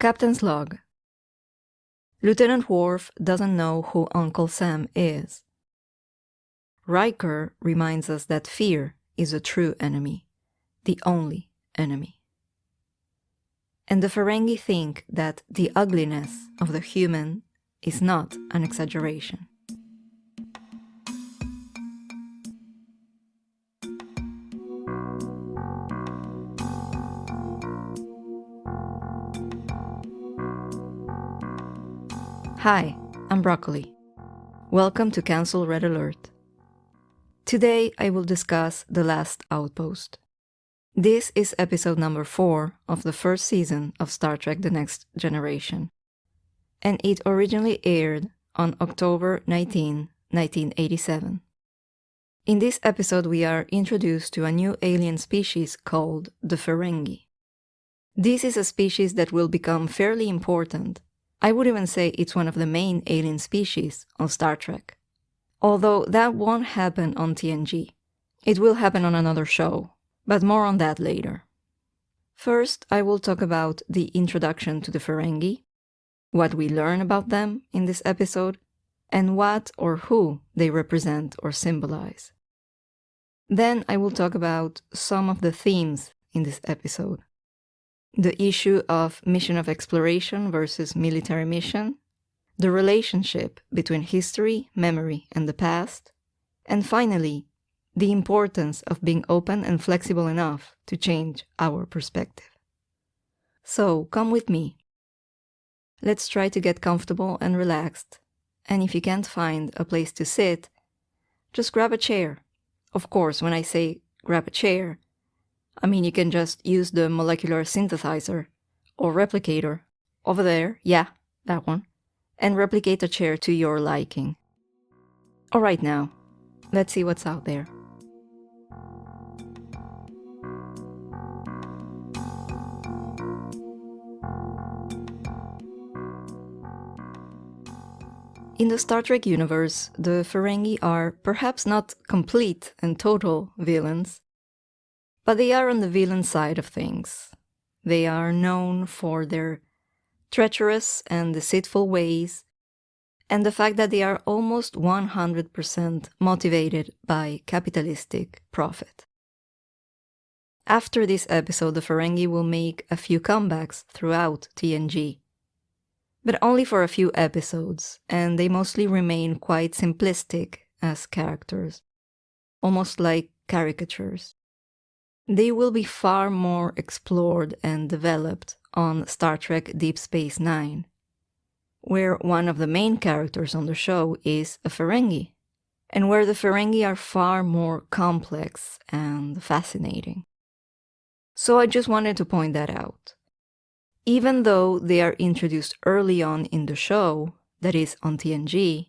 Captain's Log. Lieutenant Worf doesn't know who Uncle Sam is. Riker reminds us that fear is a true enemy, the only enemy. And the Ferengi think that the ugliness of the human is not an exaggeration. Hi, I'm Broccoli. Welcome to Cancel Red Alert. Today I will discuss The Last Outpost. This is episode number 4 of the first season of Star Trek The Next Generation, and it originally aired on October 19, 1987. In this episode we are introduced to a new alien species called the Ferengi. This is a species that will become fairly important. I would even say it's one of the main alien species on Star Trek. Although that won't happen on TNG. It will happen on another show, but more on that later. First, I will talk about the introduction to the Ferengi, what we learn about them in this episode, and what or who they represent or symbolize. Then I will talk about some of the themes in this episode. The issue of mission of exploration versus military mission, the relationship between history, memory, and the past, and finally, the importance of being open and flexible enough to change our perspective. So, come with me. Let's try to get comfortable and relaxed, and if you can't find a place to sit, just grab a chair. Of course, when I say grab a chair, I mean you can just use the molecular synthesizer or replicator over there, yeah, that one, and replicate a chair to your liking. Alright now, let's see what's out there. In the Star Trek universe, the Ferengi are perhaps not complete and total villains, but they are on the villain side of things. They are known for their treacherous and deceitful ways, and the fact that they are almost 100% motivated by capitalistic profit. After this episode, the Ferengi will make a few comebacks throughout TNG, but only for a few episodes, and they mostly remain quite simplistic as characters, almost like caricatures. They will be far more explored and developed on Star Trek Deep Space Nine, where one of the main characters on the show is a Ferengi, and where the Ferengi are far more complex and fascinating. So I just wanted to point that out. Even though they are introduced early on in the show, that is on TNG,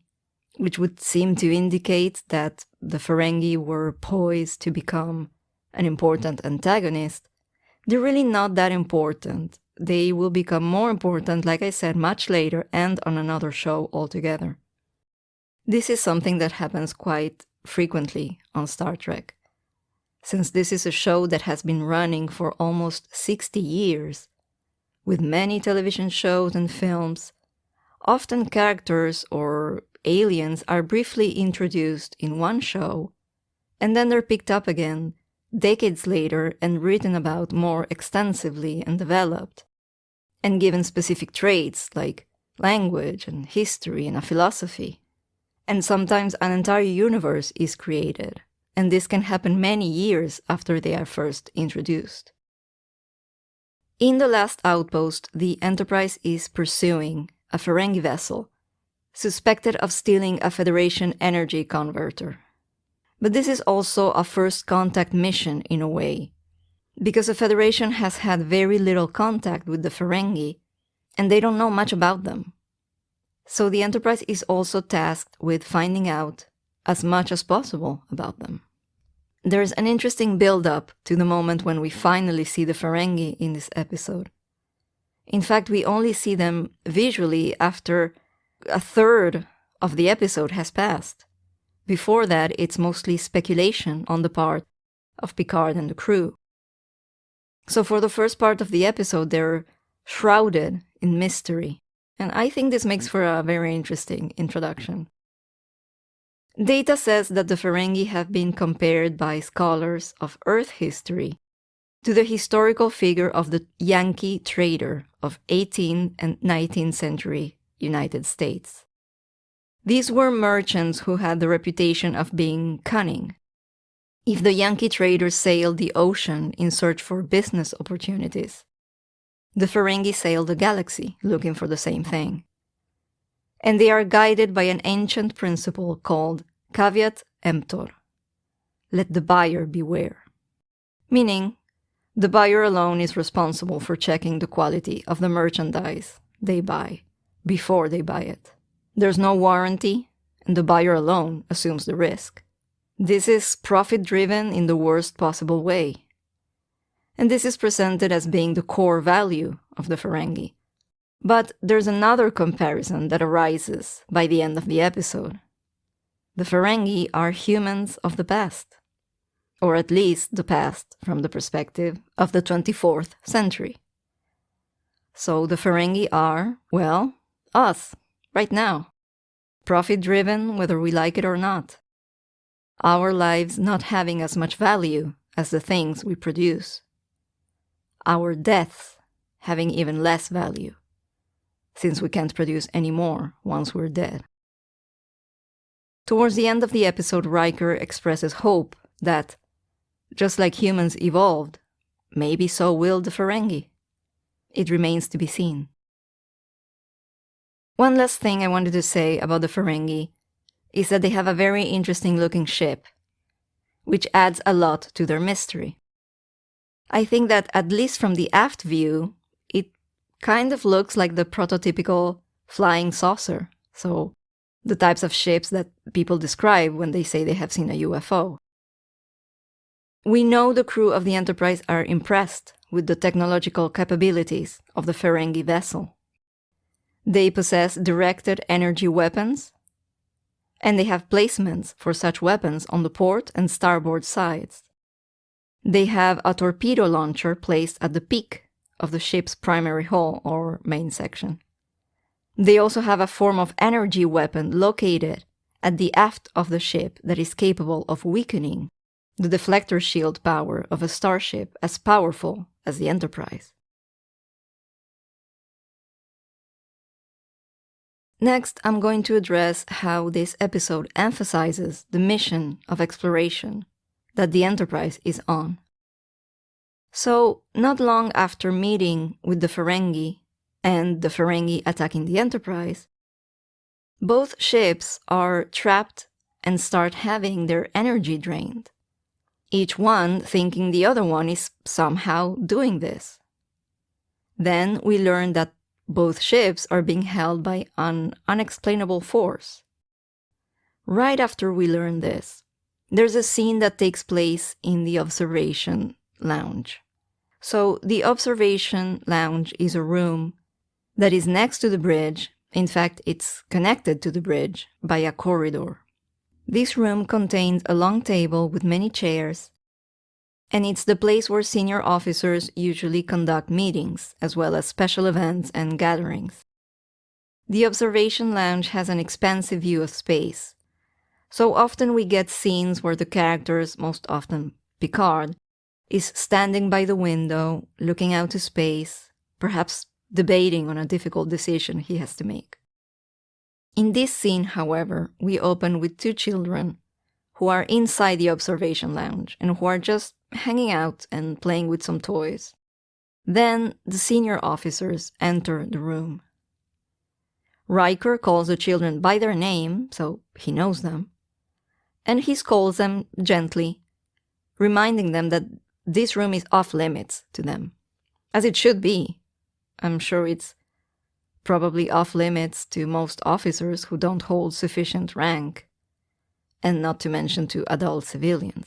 which would seem to indicate that the Ferengi were poised to become an important antagonist, they're really not that important. They will become more important, like I said, much later and on another show altogether. This is something that happens quite frequently on Star Trek. Since this is a show that has been running for almost 60 years, with many television shows and films, often characters or aliens are briefly introduced in one show, and then they're picked up again decades later and written about more extensively and developed, and given specific traits like language and history and a philosophy. And sometimes an entire universe is created, and this can happen many years after they are first introduced. In The Last Outpost, the Enterprise is pursuing a Ferengi vessel, suspected of stealing a Federation energy converter. But this is also a first contact mission in a way, because the Federation has had very little contact with the Ferengi, and they don't know much about them. So the Enterprise is also tasked with finding out as much as possible about them. There's an interesting build-up to the moment when we finally see the Ferengi in this episode. In fact, we only see them visually after a third of the episode has passed. Before that, it's mostly speculation on the part of Picard and the crew. So for the first part of the episode, they're shrouded in mystery, and I think this makes for a very interesting introduction. Data says that the Ferengi have been compared by scholars of Earth history to the historical figure of the Yankee trader of 18th and 19th century United States. These were merchants who had the reputation of being cunning. If the Yankee traders sailed the ocean in search for business opportunities, the Ferengi sailed the galaxy looking for the same thing. And they are guided by an ancient principle called caveat emptor, let the buyer beware. Meaning, the buyer alone is responsible for checking the quality of the merchandise they buy before they buy it. There's no warranty, and the buyer alone assumes the risk. This is profit-driven in the worst possible way. And this is presented as being the core value of the Ferengi. But there's another comparison that arises by the end of the episode. The Ferengi are humans of the past, or at least the past from the perspective of the 24th century. So the Ferengi are, well, us, right now. Profit-driven whether we like it or not. Our lives not having as much value as the things we produce. Our deaths having even less value, since we can't produce any more once we're dead. Towards the end of the episode, Riker expresses hope that, just like humans evolved, maybe so will the Ferengi. It remains to be seen. One last thing I wanted to say about the Ferengi is that they have a very interesting looking ship, which adds a lot to their mystery. I think that, at least from the aft view, it kind of looks like the prototypical flying saucer, so the types of ships that people describe when they say they have seen a UFO. We know the crew of the Enterprise are impressed with the technological capabilities of the Ferengi vessel. They possess directed energy weapons, and they have placements for such weapons on the port and starboard sides. They have a torpedo launcher placed at the peak of the ship's primary hull or main section. They also have a form of energy weapon located at the aft of the ship that is capable of weakening the deflector shield power of a starship as powerful as the Enterprise. Next, I'm going to address how this episode emphasizes the mission of exploration that the Enterprise is on. So, not long after meeting with the Ferengi and the Ferengi attacking the Enterprise, both ships are trapped and start having their energy drained, each one thinking the other one is somehow doing this. Then we learn that both ships are being held by an unexplainable force. Right after we learn this, there's a scene that takes place in the observation lounge. So the observation lounge is a room that is next to the bridge. In fact, it's connected to the bridge by a corridor. This room contains a long table with many chairs, and it's the place where senior officers usually conduct meetings, as well as special events and gatherings. The observation lounge has an expansive view of space, so often we get scenes where the characters, most often Picard, is standing by the window, looking out to space, perhaps debating on a difficult decision he has to make. In this scene, however, we open with two children who are inside the observation lounge and who are just hanging out and playing with some toys. Then the senior officers enter the room. Riker calls the children by their name, so he knows them, and he scolds them gently, reminding them that this room is off limits to them, as it should be. I'm sure it's probably off limits to most officers who don't hold sufficient rank, and not to mention to adult civilians.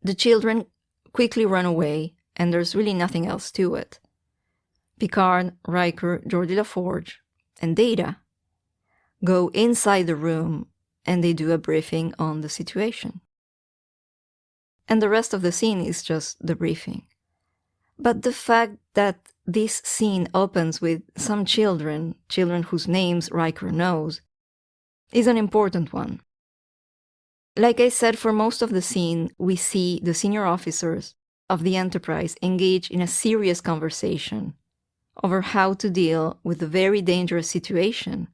The children quickly run away, and there's really nothing else to it. Picard, Riker, Geordi LaForge, and Data go inside the room and they do a briefing on the situation. And the rest of the scene is just the briefing. But the fact that this scene opens with some children whose names Riker knows, is an important one. Like I said, for most of the scene, we see the senior officers of the Enterprise engage in a serious conversation over how to deal with the very dangerous situation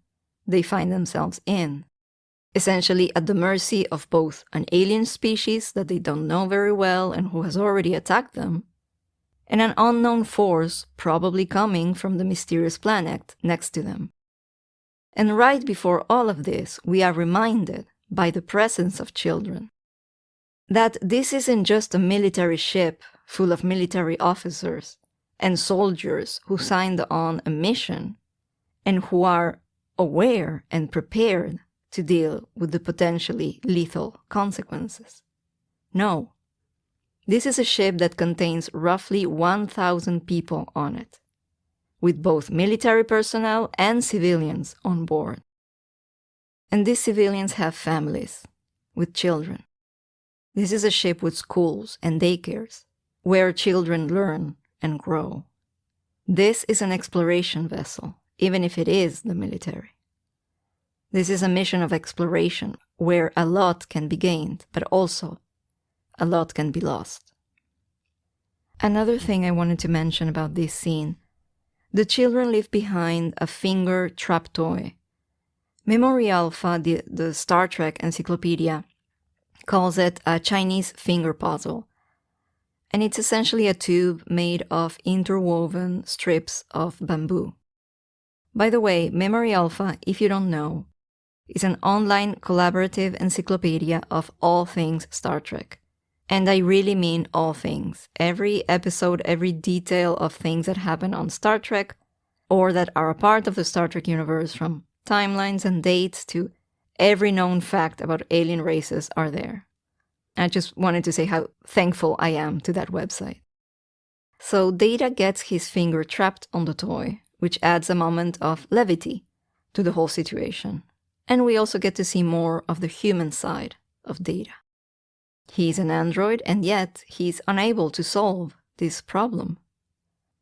they find themselves in, essentially at the mercy of both an alien species that they don't know very well and who has already attacked them, and an unknown force probably coming from the mysterious planet next to them. And right before all of this, we are reminded by the presence of children that this isn't just a military ship full of military officers and soldiers who signed on a mission and who are aware and prepared to deal with the potentially lethal consequences. No, this is a ship that contains roughly 1,000 people on it, with both military personnel and civilians on board. And these civilians have families, with children. This is a ship with schools and daycares, where children learn and grow. This is an exploration vessel, even if it is the military. This is a mission of exploration, where a lot can be gained, but also a lot can be lost. Another thing I wanted to mention about this scene: the children leave behind a finger trap toy. Memory Alpha, the Star Trek encyclopedia, calls it a Chinese finger puzzle. And it's essentially a tube made of interwoven strips of bamboo. By the way, Memory Alpha, if you don't know, is an online collaborative encyclopedia of all things Star Trek. And I really mean all things. Every episode, every detail of things that happen on Star Trek, or that are a part of the Star Trek universe, from timelines and dates to every known fact about alien races, are there. I just wanted to say how thankful I am to that website. So Data gets his finger trapped on the toy, which adds a moment of levity to the whole situation. And we also get to see more of the human side of Data. He's an android, and yet he's unable to solve this problem.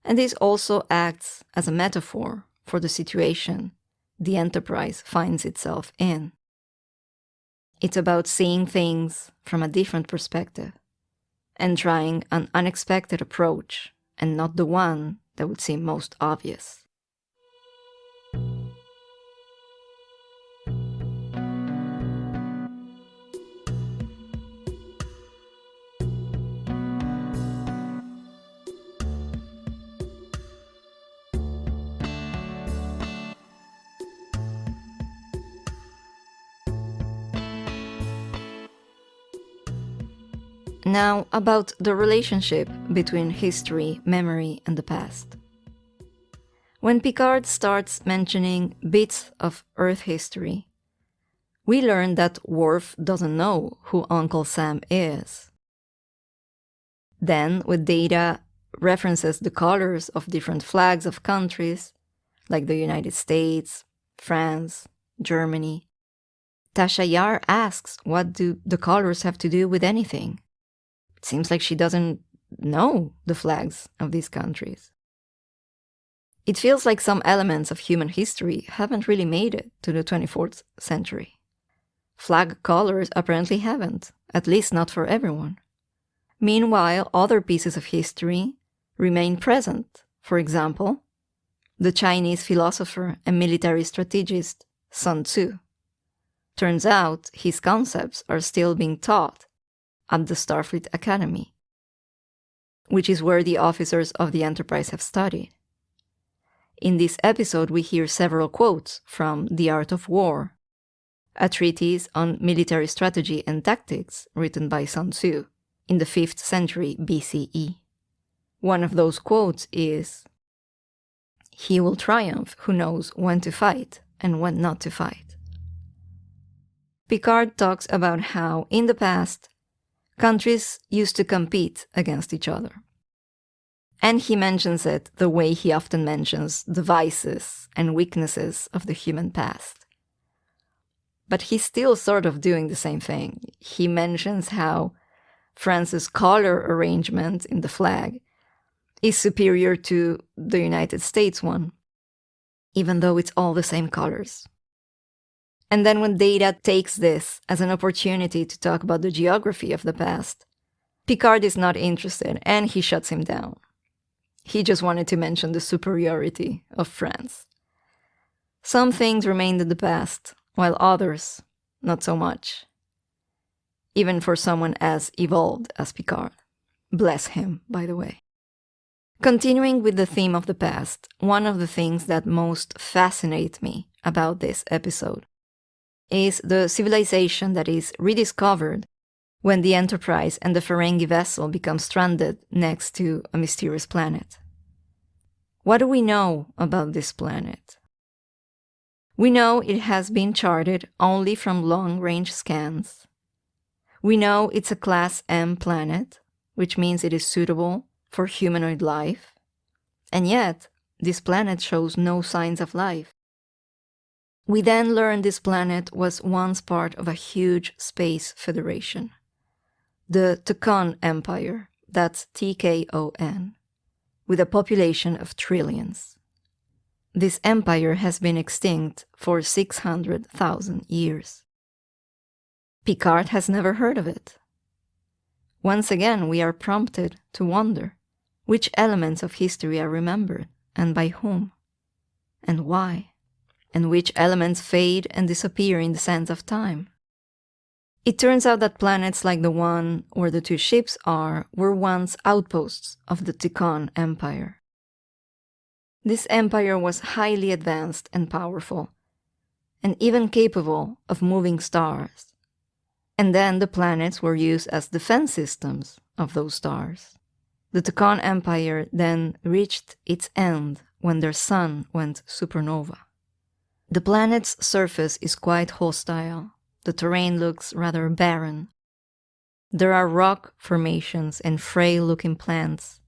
And this also acts as a metaphor for the situation the Enterprise finds itself in. It's about seeing things from a different perspective and trying an unexpected approach and not the one that would seem most obvious. Now, about the relationship between history, memory, and the past. When Picard starts mentioning bits of Earth history, we learn that Worf doesn't know who Uncle Sam is. Then, with Data references the colors of different flags of countries, like the United States, France, Germany, Tasha Yar asks, what do the colors have to do with anything? It seems like she doesn't know the flags of these countries. It feels like some elements of human history haven't really made it to the 24th century. Flag colors apparently haven't, at least not for everyone. Meanwhile, other pieces of history remain present. For example, the Chinese philosopher and military strategist Sun Tzu. Turns out his concepts are still being taught at the Starfleet Academy, which is where the officers of the Enterprise have studied. In this episode, we hear several quotes from The Art of War, a treatise on military strategy and tactics written by Sun Tzu in the 5th century BCE. One of those quotes is, "He will triumph who knows when to fight and when not to fight." Picard talks about how, in the past, countries used to compete against each other. And he mentions it the way he often mentions the vices and weaknesses of the human past. But he's still sort of doing the same thing. He mentions how France's color arrangement in the flag is superior to the United States one, even though it's all the same colors. And then when Data takes this as an opportunity to talk about the geography of the past, Picard is not interested and he shuts him down. He just wanted to mention the superiority of France. Some things remained in the past, while others, not so much. Even for someone as evolved as Picard. Bless him, by the way. Continuing with the theme of the past, one of the things that most fascinate me about this episode is the civilization that is rediscovered when the Enterprise and the Ferengi vessel become stranded next to a mysterious planet. What do we know about this planet? We know it has been charted only from long-range scans. We know it's a Class M planet, which means it is suitable for humanoid life, and yet this planet shows no signs of life. We then learn this planet was once part of a huge space federation, the Tkon Empire, that's Tkon, with a population of trillions. This empire has been extinct for 600,000 years. Picard has never heard of it. Once again, we are prompted to wonder which elements of history are remembered, and by whom, and why, and which elements fade and disappear in the sands of time. It turns out that planets like the one where the two ships are were once outposts of the Tkon Empire. This empire was highly advanced and powerful, and even capable of moving stars. And then the planets were used as defense systems of those stars. The Tkon Empire then reached its end when their sun went supernova. The planet's surface is quite hostile. The terrain looks rather barren. There are rock formations and frail-looking plants.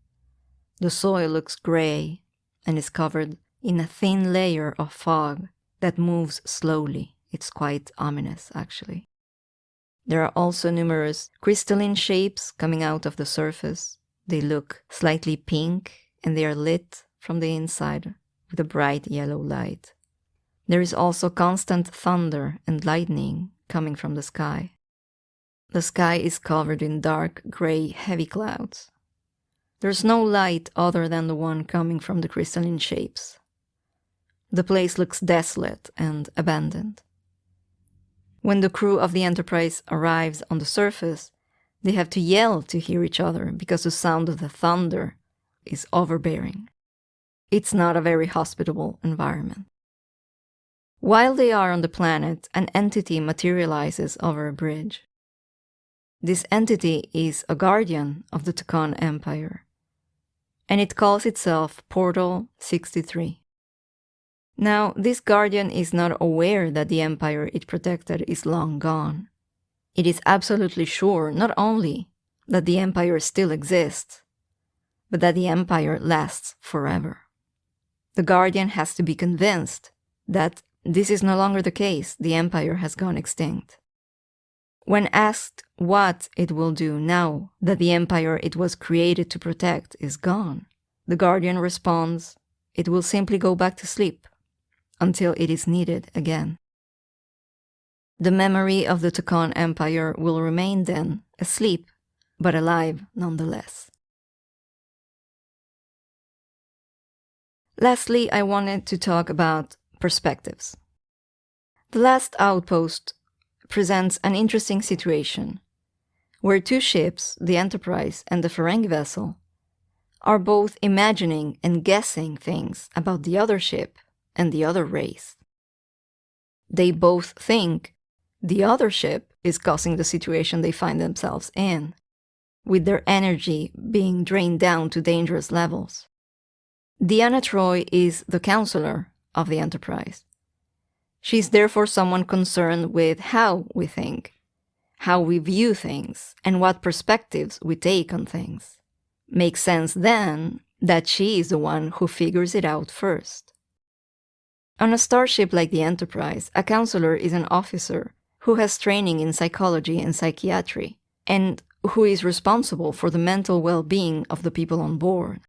The soil looks gray and is covered in a thin layer of fog that moves slowly. It's quite ominous, actually. There are also numerous crystalline shapes coming out of the surface. They look slightly pink and they are lit from the inside with a bright yellow light. There is also constant thunder and lightning coming from the sky. The sky is covered in dark, gray, heavy clouds. There's no light other than the one coming from the crystalline shapes. The place looks desolate and abandoned. When the crew of the Enterprise arrives on the surface, they have to yell to hear each other because the sound of the thunder is overbearing. It's not a very hospitable environment. While they are on the planet, an entity materializes over a bridge. This entity is a guardian of the Tkon Empire, and it calls itself Portal 63. Now, this guardian is not aware that the empire it protected is long gone. It is absolutely sure not only that the empire still exists, but that the empire lasts forever. The guardian has to be convinced that this is no longer the case. The empire has gone extinct. When asked what it will do now that the empire it was created to protect is gone, the guardian responds, it will simply go back to sleep until it is needed again. The memory of the Tkon Empire will remain then asleep, but alive nonetheless. Lastly, I wanted to talk about perspectives. The last Outpost presents an interesting situation, where two ships, the Enterprise and the Ferengi vessel, are both imagining and guessing things about the other ship and the other race. They both think the other ship is causing the situation they find themselves in, with their energy being drained down to dangerous levels. Deanna Troi is the counselor of the Enterprise. She's therefore someone concerned with how we think, how we view things, and what perspectives we take on things. Makes sense then that she is the one who figures it out first. On a starship like the Enterprise, a counselor is an officer who has training in psychology and psychiatry, and who is responsible for the mental well-being of the people on board.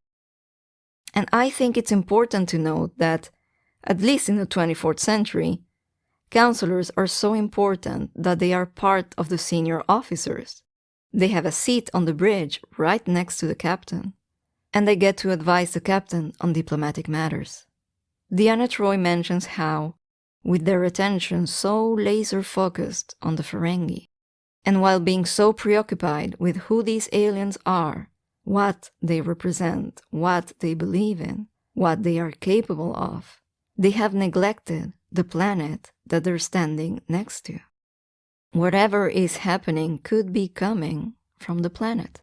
And I think it's important to note that, at least in the 24th century, counselors are so important that they are part of the senior officers. They have a seat on the bridge right next to the captain, and they get to advise the captain on diplomatic matters. Deanna Troi mentions how, with their attention so laser-focused on the Ferengi, and while being so preoccupied with who these aliens are, what they represent, what they believe in, what they are capable of, they have neglected the planet that they're standing next to. Whatever is happening could be coming from the planet.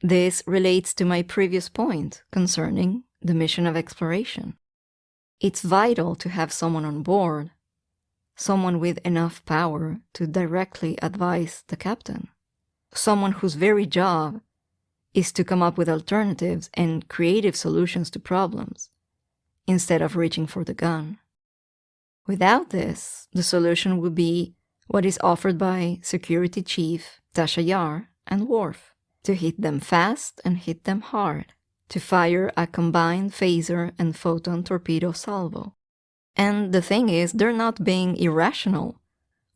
This relates to my previous point concerning the mission of exploration. It's vital to have someone on board, someone with enough power to directly advise the captain, someone whose very job is to come up with alternatives and creative solutions to problems, instead of reaching for the gun. Without this, the solution would be what is offered by Security Chief Tasha Yar and Worf, to hit them fast and hit them hard, to fire a combined phaser and photon torpedo salvo. And the thing is, they're not being irrational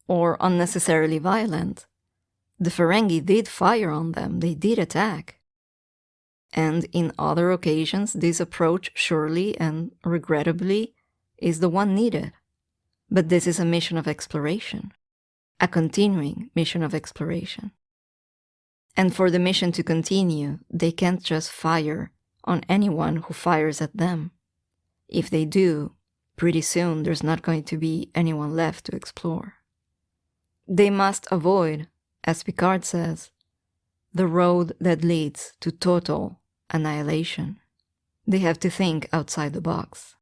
or unnecessarily violent. The Ferengi did fire on them, they did attack. And in other occasions, this approach surely and regrettably is the one needed. But this is a mission of exploration, a continuing mission of exploration. And for the mission to continue, they can't just fire on anyone who fires at them. If they do, pretty soon there's not going to be anyone left to explore. They must avoid, as Picard says, the road that leads to total annihilation. They have to think outside the box.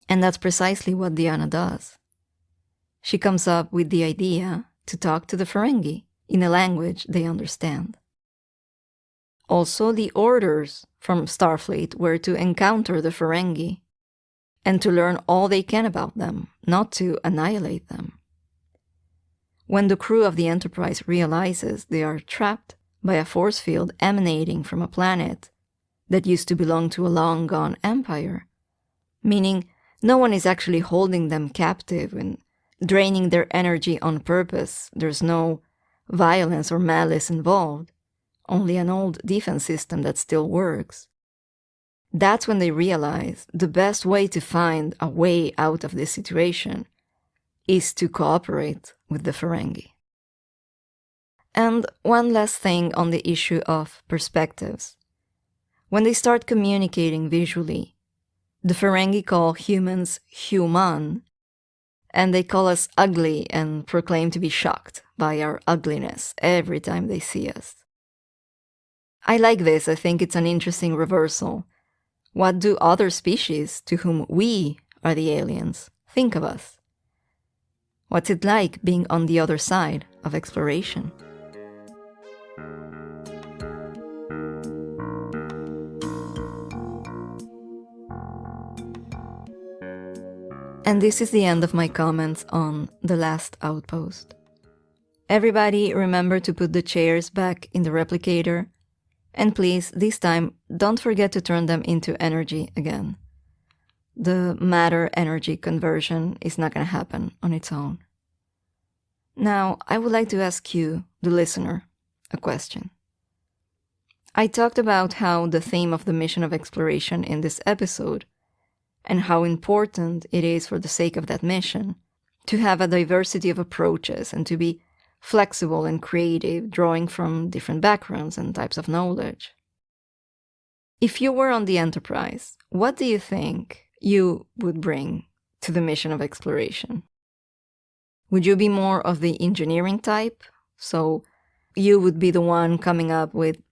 And that's precisely what Deanna does. She comes up with the idea to talk to the Ferengi in a language they understand. Also, the orders from Starfleet were to encounter the Ferengi and to learn all they can about them, not to annihilate them. When the crew of the Enterprise realizes they are trapped by a force field emanating from a planet that used to belong to a long-gone empire, meaning no one is actually holding them captive and draining their energy on purpose, there's no violence or malice involved, only an old defense system that still works. That's when they realize the best way to find a way out of this situation is to cooperate with the Ferengi. And one last thing on the issue of perspectives. When they start communicating visually, the Ferengi call humans human, and they call us ugly and proclaim to be shocked by our ugliness every time they see us. I like this. I think it's an interesting reversal. What do other species, to whom we are the aliens, think of us? What's it like being on the other side of exploration? And this is the end of my comments on The Last Outpost. Everybody remember to put the chairs back in the replicator, and please, this time, don't forget to turn them into energy again. The matter-energy conversion is not going to happen on its own. Now, I would like to ask you, the listener, a question. I talked about how the theme of the mission of exploration in this episode, and how important it is for the sake of that mission, to have a diversity of approaches and to be flexible and creative, drawing from different backgrounds and types of knowledge. If you were on the Enterprise, what do you think you would bring to the mission of exploration? Would you be more of the engineering type? So you would be the one coming up with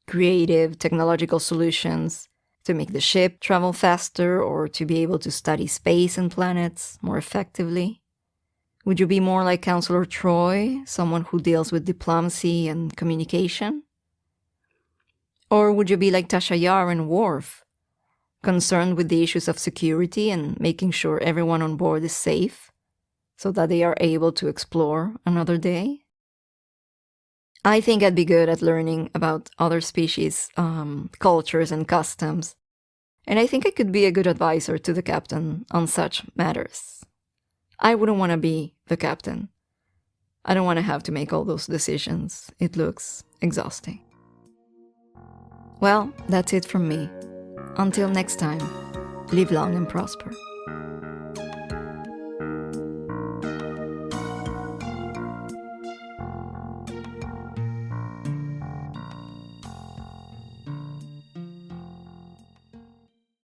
creative technological solutions to make the ship travel faster or to be able to study space and planets more effectively? Would you be more like Counselor Troi, someone who deals with diplomacy and communication? Or would you be like Tasha Yar and Worf, concerned with the issues of security and making sure everyone on board is safe so that they are able to explore another day? I think I'd be good at learning about other species' cultures and customs, and I think I could be a good advisor to the captain on such matters. I wouldn't want to be the captain. I don't want to have to make all those decisions. It looks exhausting. Well, that's it from me. Until next time, live long and prosper.